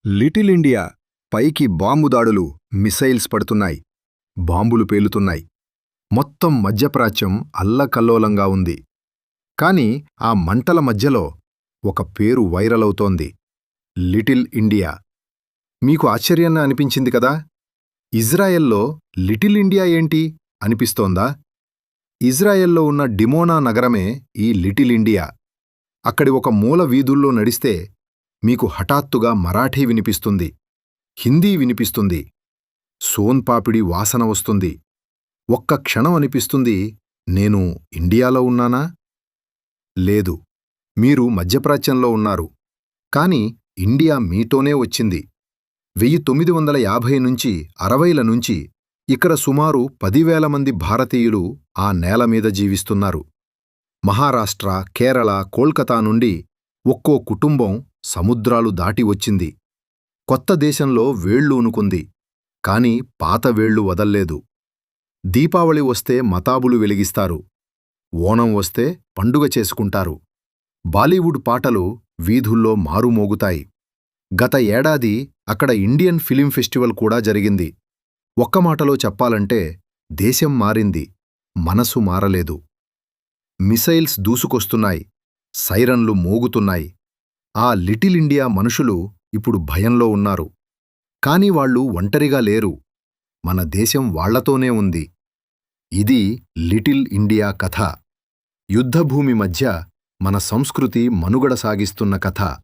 Little India పైకి bomb దాడులు, missiles పడుతున్నాయి, బాంబులు పేలుతున్నాయి. మొత్తం మధ్యప్రాచ్యం అల్లకల్లోలంగా ఉంది. కాని ఆ మంటల మధ్యలో ఒక పేరు వైరలవుతోంది: లిటిల్ ఇండియా. మీకు ఆశ్చర్యంగా అనిపించింది కదా? ఇజ్రాయెల్లో లిటిల్ ఇండియా ఏంటి అనిపిస్తోందా? ఇజ్రాయెల్లో ఉన్న డిమోనా నగరమే ఈ లిటిల్ ఇండియా. అక్కడి ఒక మూల వీధుల్లో నడిస్తే మీకు హఠాత్తుగా మరాఠీ వినిపిస్తుంది, హిందీ వినిపిస్తుంది, సోన్పాపిడి వాసన వస్తుంది. ఒక్క క్షణం అనిపిస్తుంది, నేను ఇండియాలో ఉన్నానా? లేదు, మీరు మధ్యప్రాచ్యంలో ఉన్నారు. కాని ఇండియా మీతోనే వచ్చింది. 1950 నుంచి 60ల నుంచి ఇక్కడ సుమారు 10,000 మంది భారతీయులు ఆ నేలమీద జీవిస్తున్నారు. మహారాష్ట్ర, కేరళ, కోల్కతా నుండి ఒక్కో కుటుంబం సముద్రాలు దాటి వచ్చింది. కొత్త దేశంలో వేళ్లూనుకుంది, కాని పాత వేళ్లు వదల్లేదు. దీపావళి వస్తే మతాబులు వెలిగిస్తారు, ఓణం వస్తే పండుగ చేసుకుంటారు. బాలీవుడ్ పాటలు వీధుల్లో మారుమోగుతాయి. గత ఏడాది అక్కడ ఇండియన్ ఫిలిం ఫెస్టివల్ కూడా జరిగింది. ఒక్క మాటలో చెప్పాలంటే దేశం మారింది, మనసు మారలేదు. మిసైల్స్ దూసుకొస్తున్నాయి, సైరన్లు మోగుతున్నాయి. ఆ లిటిల్ ఇండియా మనుషులు ఇప్పుడు భయంలో ఉన్నారు. కాని వాళ్ళు ఒంటరిగా లేరు, మన దేశం వాళ్లతోనే ఉంది. ఇది లిటిల్ ఇండియా కథ. యుద్ధభూమి మధ్య మన సంస్కృతి మనుగడ సాగిస్తున్న కథ.